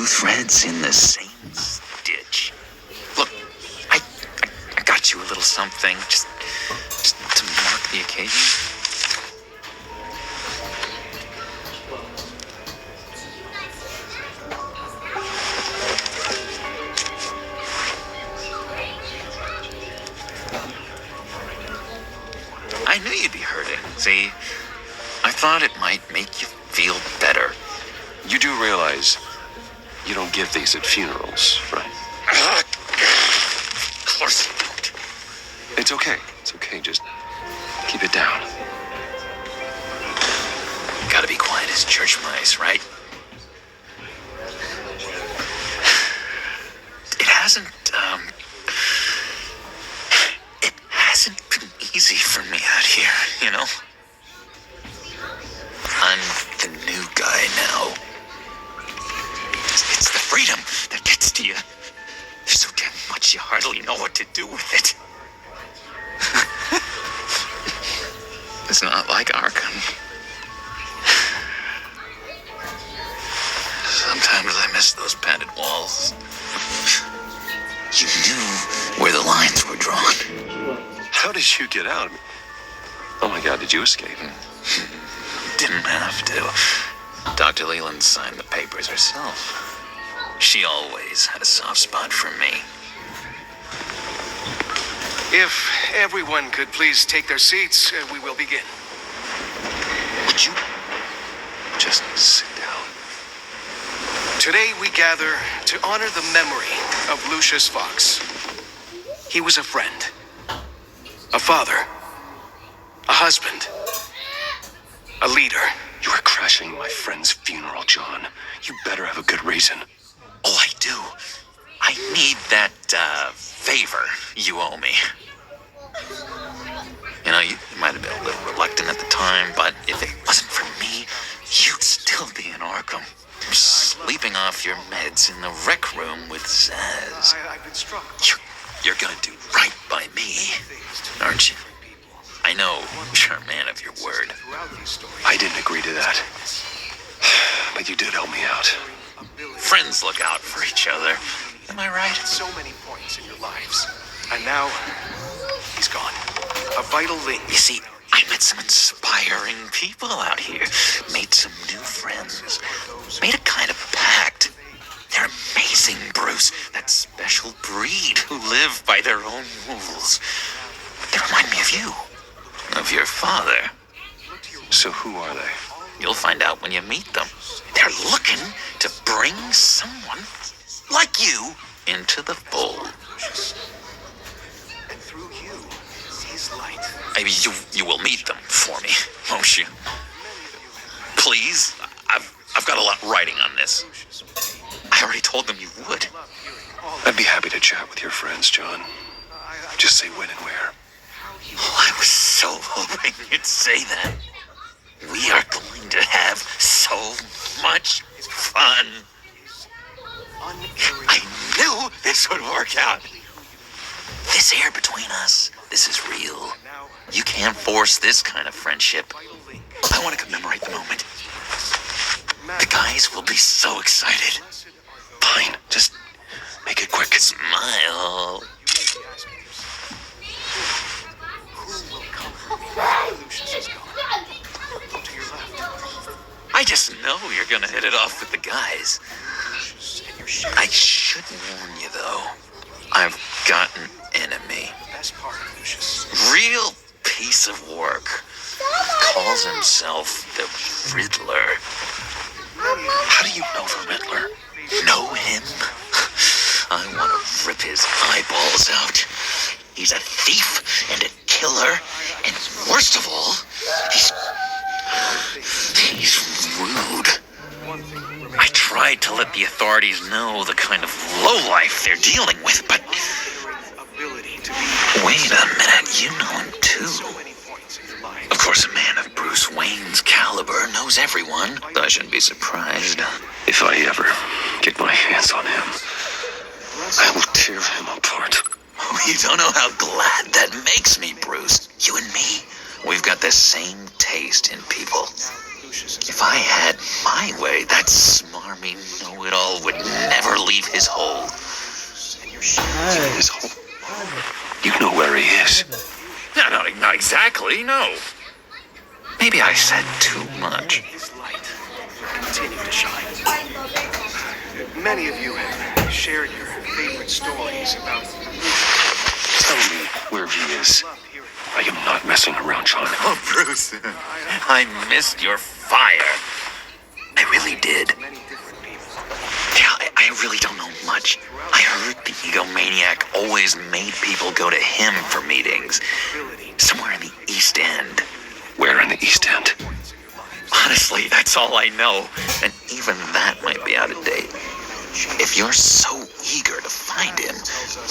threads in the same stitch. Look, I got you a little something, just to mark the occasion. I knew you'd be hurting. See, I thought it might make you feel better. You do realize you don't give these at funerals, right? Of course you don't. It's okay. It's okay. Just keep it down. Gotta be quiet as church mice, right? It hasn't been easy for me out here, you know? I'm the new guy now. It's the freedom that gets to you. There's so damn much you hardly know what to do with it. It's not like Arkham. Sometimes I miss those padded walls. You knew where the lines were drawn. How did you get out? Oh my God, did you escape? Didn't have to. Dr. Leland signed the papers herself. She always had a soft spot for me. If everyone could please take their seats, we will begin. Would you just sit down? Today we gather to honor the memory of Lucius Fox. He was a friend, a father, a husband, a leader. You are crashing my friend's funeral, John. You better have a good reason. Oh, I do. I need that, favor you owe me. You know, you might have been a little reluctant at the time, but if it wasn't for me, you'd still be in Arkham. Sleeping off your meds in the rec room with Zaz. I've been struck. You're gonna do right by me, aren't you? I know you're a man of your word. I didn't agree to that. But you did help me out. Friends look out for each other. Am I right? So many points in your lives. And now, he's gone. A vital link. You see, I met some inspiring people out here. Made some new friends. Made a kind of pact. They're amazing, Bruce. That special breed who live by their own rules. They remind me of you. Of your father. So who are they? You'll find out when you meet them. They're looking to bring someone like you into the fold. And through you, his light. Maybe you will meet them for me, won't you? Please? I've got a lot writing on this. I already told them you would. I'd be happy to chat with your friends, John. Just say when and where. Oh, I was so hoping you'd say that. We are going to have so much fun. I knew this would work out. This air between us, this is real. You can't force this kind of friendship. I want to commemorate the moment. The guys will be so excited. Fine, just make it quick. Smile. I just know you're gonna hit it off with the guys. I should warn you, though. I've got an enemy. Real piece of work. Calls himself the Riddler. How do you know the Riddler? Know him? I want to rip his eyeballs out. He's a thief and a killer, and worst of all, he's rude. I tried to let the authorities know the kind of lowlife they're dealing with, but wait a minute, you know him too. Of course, a man of Bruce Wayne's caliber knows everyone. I shouldn't be surprised. If I ever get my hands on him, I will tear him apart. Oh, you don't know how glad that makes me, Bruce. You and me, we've got the same taste in people. If I had my way, that smarmy know-it-all would never leave his hole. His hole. You know where he is. No, not exactly, no. Maybe I said too much. His light continue to shine. Many of you have shared your favorite stories about Tell me where he is. I am not messing around, John. Oh, Bruce, I missed your fire. I really did. many different people. Yeah, I really don't know much. I heard the egomaniac always made people go to him for meetings. Somewhere in the East End. Where in the East End? Honestly, that's all I know. And even that might be out of date. If you're so eager to find him,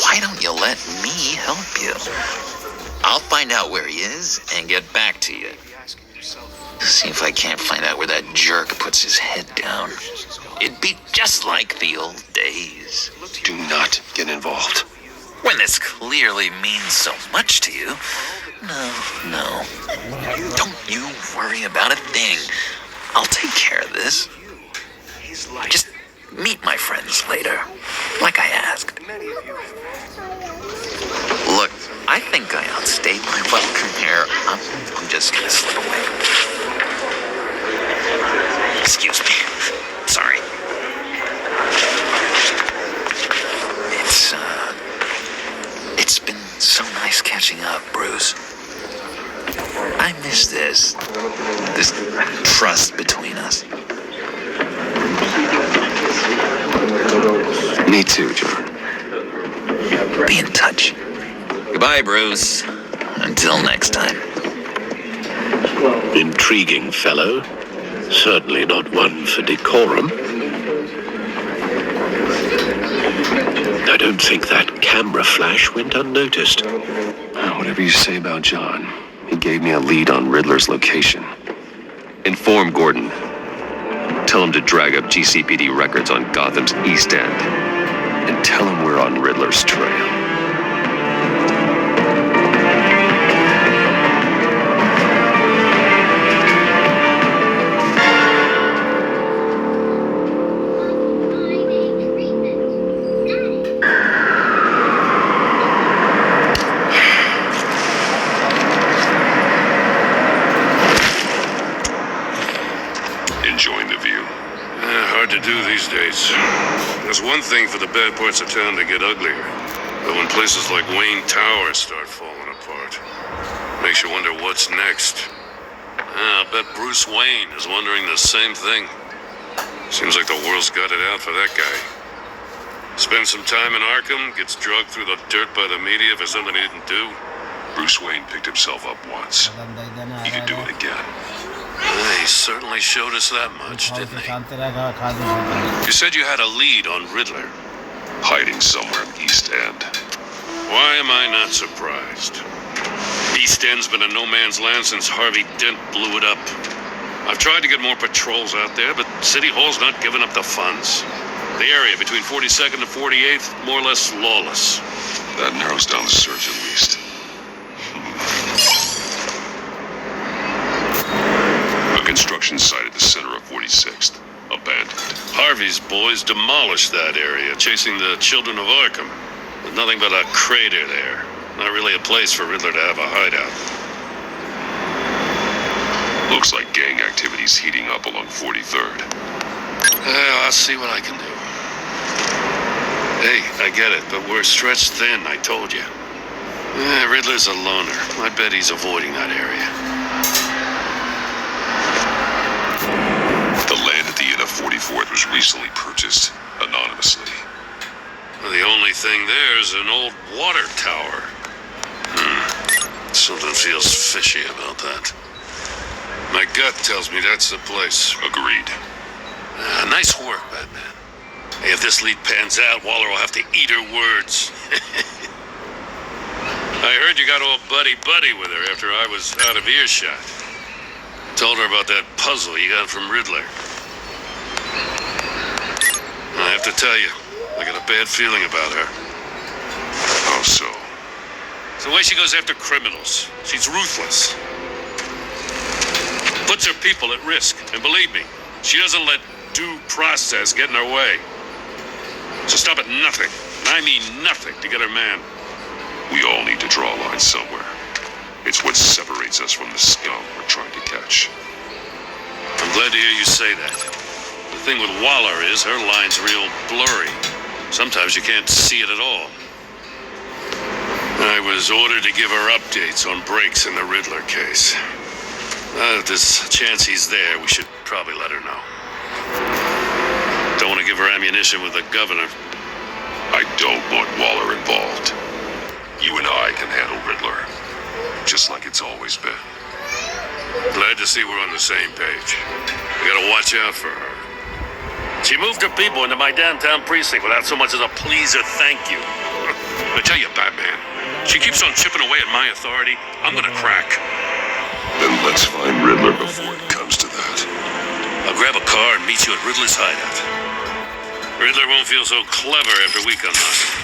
why don't you let me help you? I'll find out where he is and get back to you. See if I can't find out where that jerk puts his head down. It'd be just like the old days. Do not get involved. When this clearly means so much to you. No. Don't you worry about a thing. I'll take care of this. His light. Just meet my friends later, like I asked. Many of you have Look, I think I outstayed my welcome here. I'm just gonna slip away. Excuse me. Sorry. It's been so nice catching up, Bruce. I miss this trust between us. Me too, John. Be in touch. Goodbye, Bruce. Until next time. Intriguing fellow. Certainly not one for decorum. I don't think that camera flash went unnoticed. Whatever you say about John, he gave me a lead on Riddler's location. Inform Gordon. Tell him to drag up GCPD records on Gotham's East End. And tell him we're on Riddler's trail. Enjoying the view. Hard to do these days. There's one thing for the bad parts of town to get uglier. But when places like Wayne Tower start falling apart, makes you wonder what's next. I'll bet Bruce Wayne is wondering the same thing. Seems like the world's got it out for that guy. Spends some time in Arkham, gets dragged through the dirt by the media for something he didn't do. Bruce Wayne picked himself up once. He could do it again. He certainly showed us that much, didn't he? You said you had a lead on Riddler. Hiding somewhere in East End. Why am I not surprised? East End's been a no man's land since Harvey Dent blew it up. I've tried to get more patrols out there, but City Hall's not giving up the funds. The area between 42nd and 48th, more or less lawless. That narrows down the search at least. A construction site at the center of 46th. Abandoned. Harvey's boys demolished that area, chasing the children of Arkham. There's nothing but a crater there. Not really a place for Riddler to have a hideout. Looks like gang activity's heating up along 43rd. I'll see what I can do. Hey, I get it, but we're stretched thin, I told you. Riddler's a loner. I bet he's avoiding that area. The land at the end of 44th was recently purchased anonymously. The only thing there is an old water tower. Something feels fishy about that. My gut tells me that's the place. Agreed. Nice work, Batman. Hey, if this lead pans out, Waller will have to eat her words. I heard you got all buddy-buddy with her after I was out of earshot. Told her about that puzzle you got from Riddler. I have to tell you, I got a bad feeling about her. How so? It's the way she goes after criminals. She's ruthless. Puts her people at risk. And believe me, she doesn't let due process get in her way. So stop at nothing, and I mean nothing, to get her man. We all need to draw a line somewhere. It's what separates us from the scum we're trying to catch. I'm glad to hear you say that. The thing with Waller is her line's real blurry. Sometimes you can't see it at all. I was ordered to give her updates on breaks in the Riddler case. If there's a chance he's there, we should probably let her know. Don't want to give her ammunition with the governor. I don't want Waller involved. You and I can handle Riddler, just like it's always been. Glad to see we're on the same page. We gotta watch out for her. She moved her people into my downtown precinct without so much as a please or thank you. I tell you, Batman, She keeps on chipping away at my authority. I'm gonna crack. then let's find Riddler before it comes to that. I'll grab a car and meet you at Riddler's hideout. Riddler won't feel so clever after we come knocking.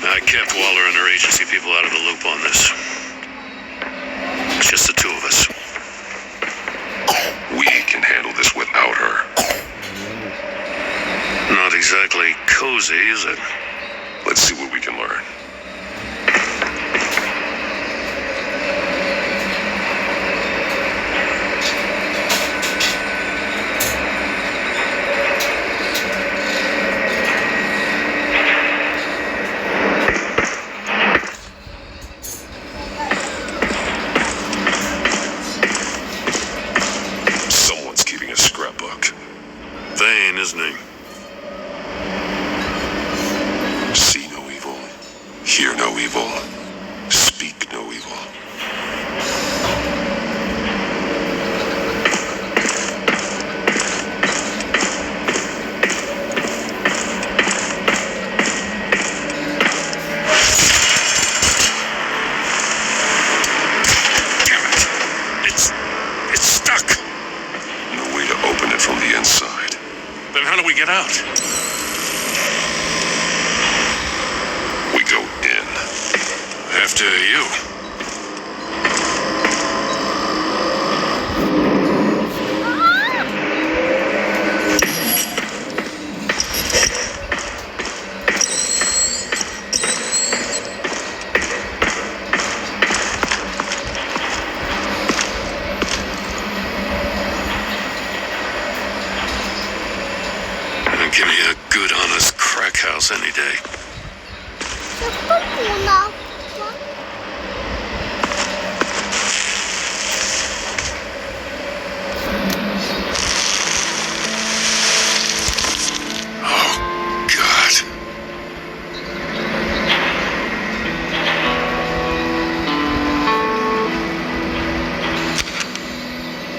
I kept Waller and her agency people out of the loop on this. It's just the two of us. We can handle this without her. Not exactly cozy, is it? Let's see what we can learn. Someone's keeping a scrapbook. Vane, isn't he? See no evil, hear no evil, speak no evil. Damn it! It's stuck! No way to open it from the inside. Then how do we get out? We go in. After you. Give me a good, honest crack house any day. Oh, God.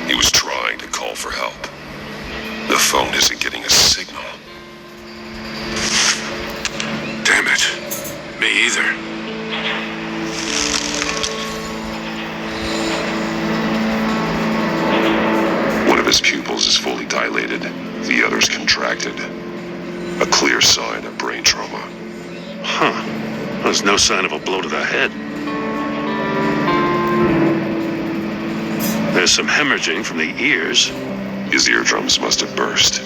He was trying to call for help. The phone isn't getting a signal. Damn it. Me either. One of his pupils is fully dilated, the other's contracted. A clear sign of brain trauma. Huh. There's no sign of a blow to the head. There's some hemorrhaging from the ears. His eardrums must have burst.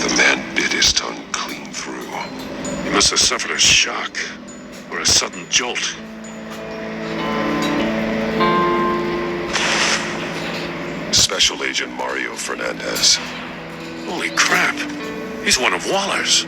The man bit his tongue clean through. He must have suffered a shock or a sudden jolt. Special Agent Mario Fernandez. Holy crap. He's one of Waller's.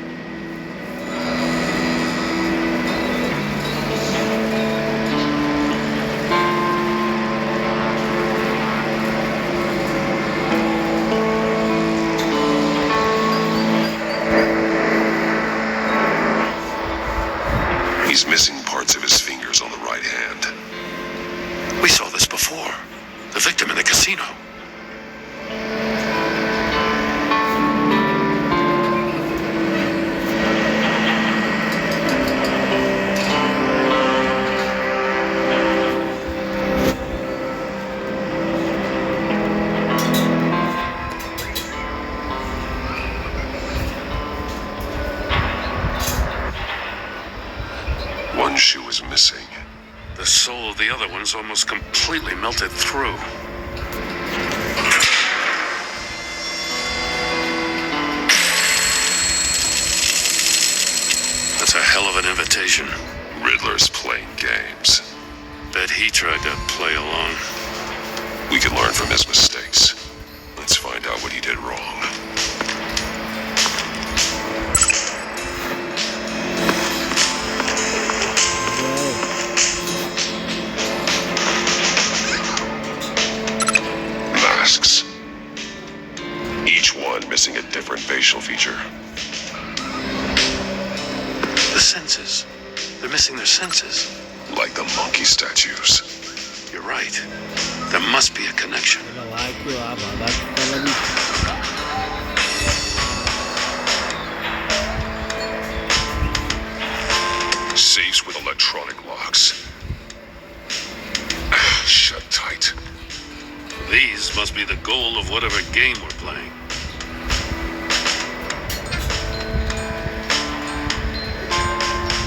stone's almost completely melted through. That's a hell of an invitation. Riddler's playing games. Bet he tried to play along. We can learn from his mistakes. Let's find out what he did wrong. Masks. Each one missing a different facial feature. The senses. They're missing their senses. Like the monkey statues. You're right. There must be a connection. Safes with electronic locks. Shut tight. These must be the goal of whatever game we're playing.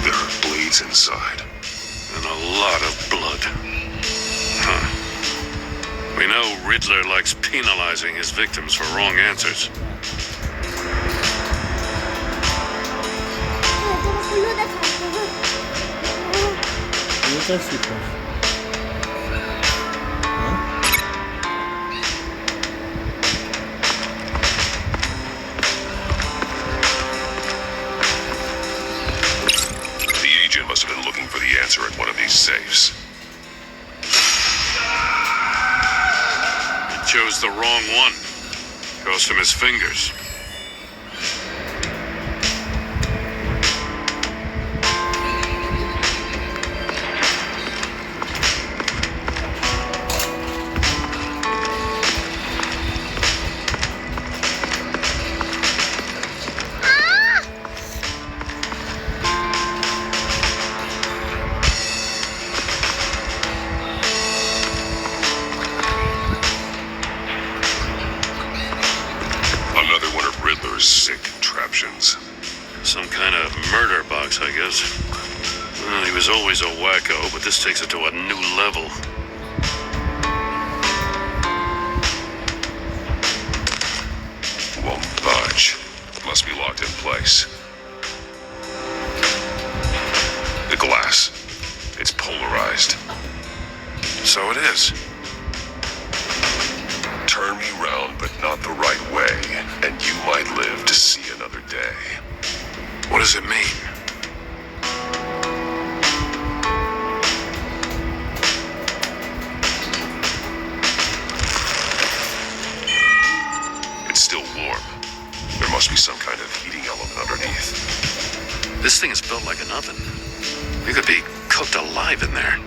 There are blades inside. And a lot of blood. Huh. We know Riddler likes penalizing his victims for wrong answers. The agent must have been looking for the answer at one of these safes. He chose the wrong one. Cost him his fingers. Another one of Riddler's sick contraptions. Some kind of murder box, I guess. Well, he was always a wacko, but this takes it to a new level. Won't budge. Must be locked in place. The glass. It's polarized. So it is. Turn me round, but not the right way, and you might live to see another day. What does it mean? It's still warm. There must be some kind of heating element underneath. This thing is built like an oven. We could be cooked alive in there.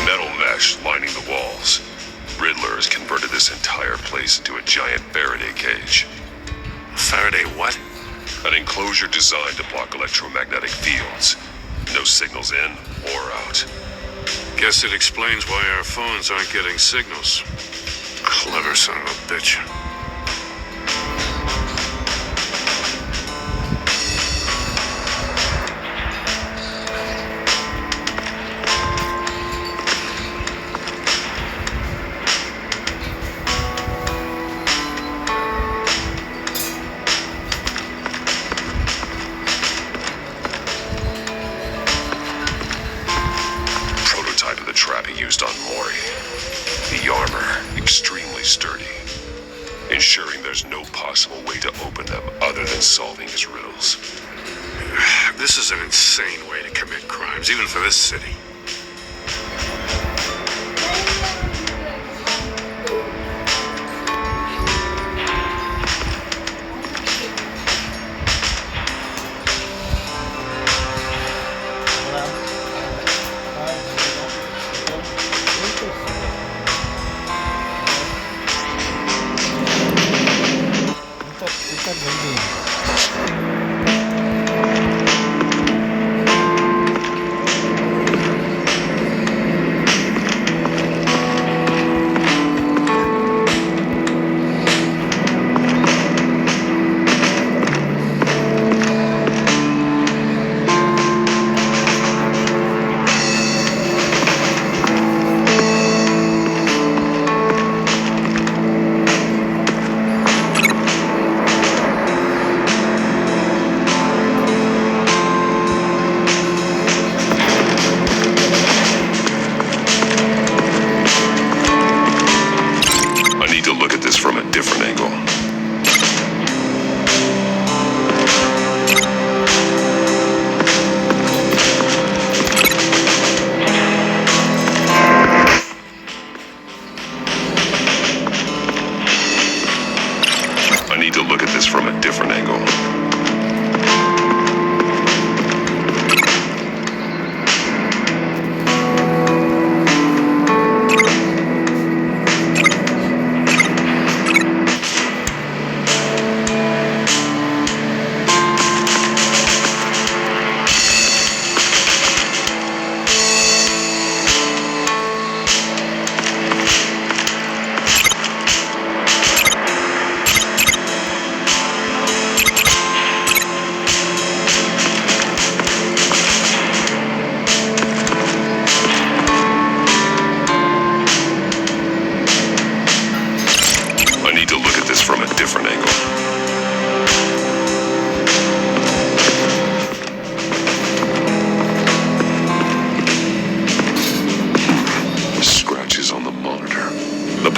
Metal mesh lining the walls. Riddler has converted this entire place into a giant Faraday cage. Faraday what? An enclosure designed to block electromagnetic fields. No signals in or out. Guess it explains why our phones aren't getting signals. Clever son of a bitch. Prototype of the trap he used on Mori. The armor, extremely sturdy, ensuring there's no possible way to open them other than solving his riddles. This is an insane way to commit crimes, even for this city.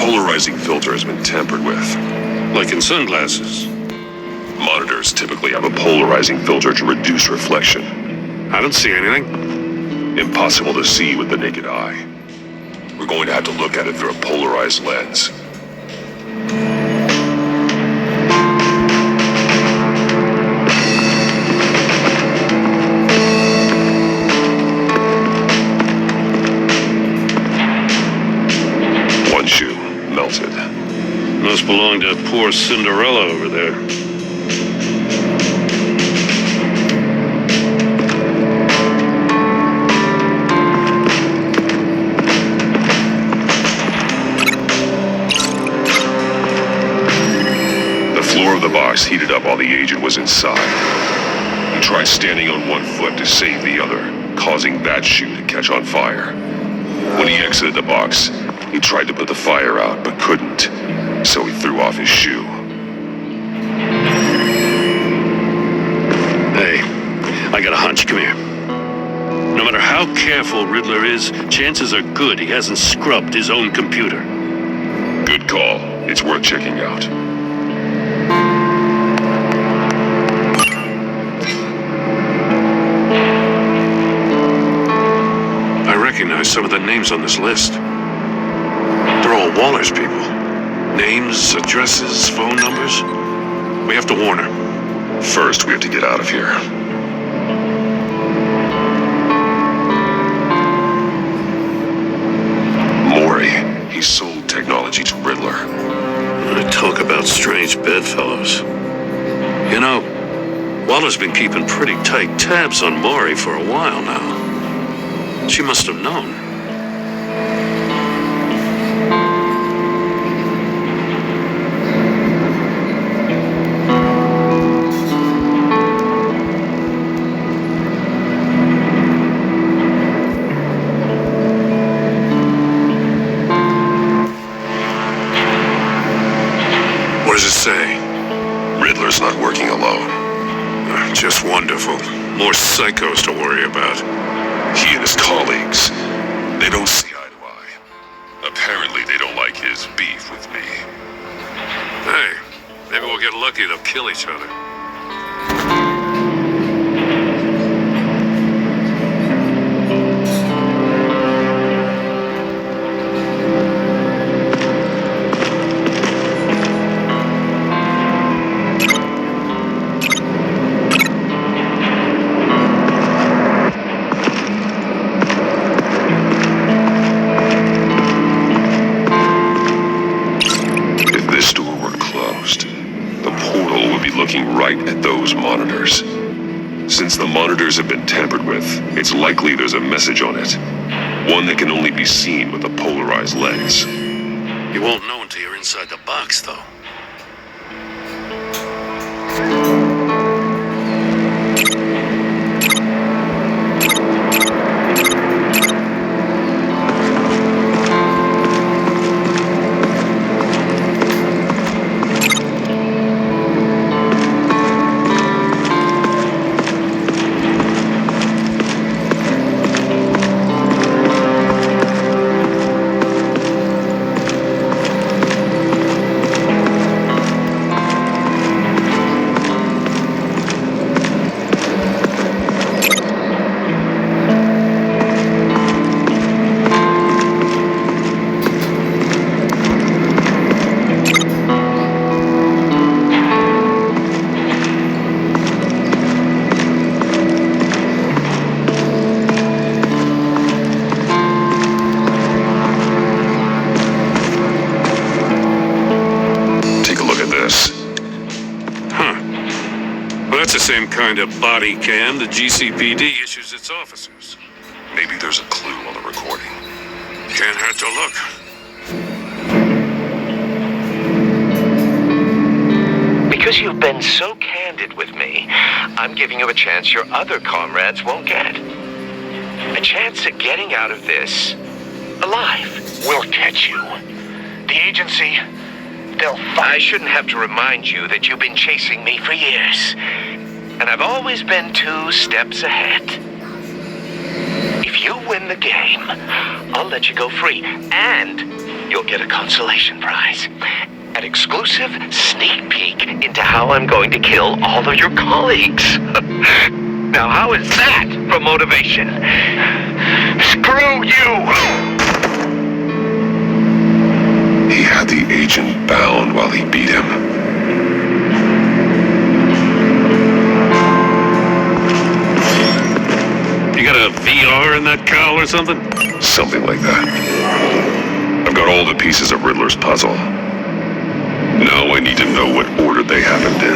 polarizing filter has been tampered with. Like in sunglasses. Monitors typically have a polarizing filter to reduce reflection. I don't see anything. Impossible to see with the naked eye. We're going to have to look at it through a polarized lens. One shoe melted. Must belong to poor Cinderella over there. The floor of the box heated up while the agent was inside. He tried standing on one foot to save the other, causing that shoe to catch on fire. When he exited the box, he tried to put the fire out, but couldn't, so he threw off his shoe. Hey, I got a hunch. Come here. No matter how careful Riddler is, chances are good he hasn't scrubbed his own computer. Good call. It's worth checking out. I recognize some of the names on this list. They're all Waller's people. Names, addresses, phone numbers. We have to warn her. First, we have to get out of here. Maury, he sold technology to Riddler. Talk about strange bedfellows. You know, Waller's been keeping pretty tight tabs on Maury for a while now. She must have known. What does it say? Riddler's not working alone. Just wonderful. More psychos to worry about. He and his colleagues, they don't see eye to eye. Apparently, they don't like his beef with me. Hey, maybe we'll get lucky. They'll kill each other. If this door were closed, the portal would be looking right at those monitors. Since the monitors have been tampered with, it's likely there's a message on it. One that can only be seen with a polarized lens. You won't know until you're inside the box, though. The same kind of body cam the GCPD issues its officers. Maybe there's a clue on the recording. Can't hurt to look. Because you've been so candid with me, I'm giving you a chance your other comrades won't get. A chance at getting out of this alive. We'll catch you. The agency, they'll I shouldn't have to remind you that you've been chasing me for years. And I've always been 2 steps ahead. If you win the game, I'll let you go free. And you'll get a consolation prize. An exclusive sneak peek into how I'm going to kill all of your colleagues. Now, how is that for motivation? Screw you! He had the agent bound while he beat him. You got a VR in that cowl or something? Something like that. I've got all the pieces of Riddler's puzzle. Now I need to know what order they happened in.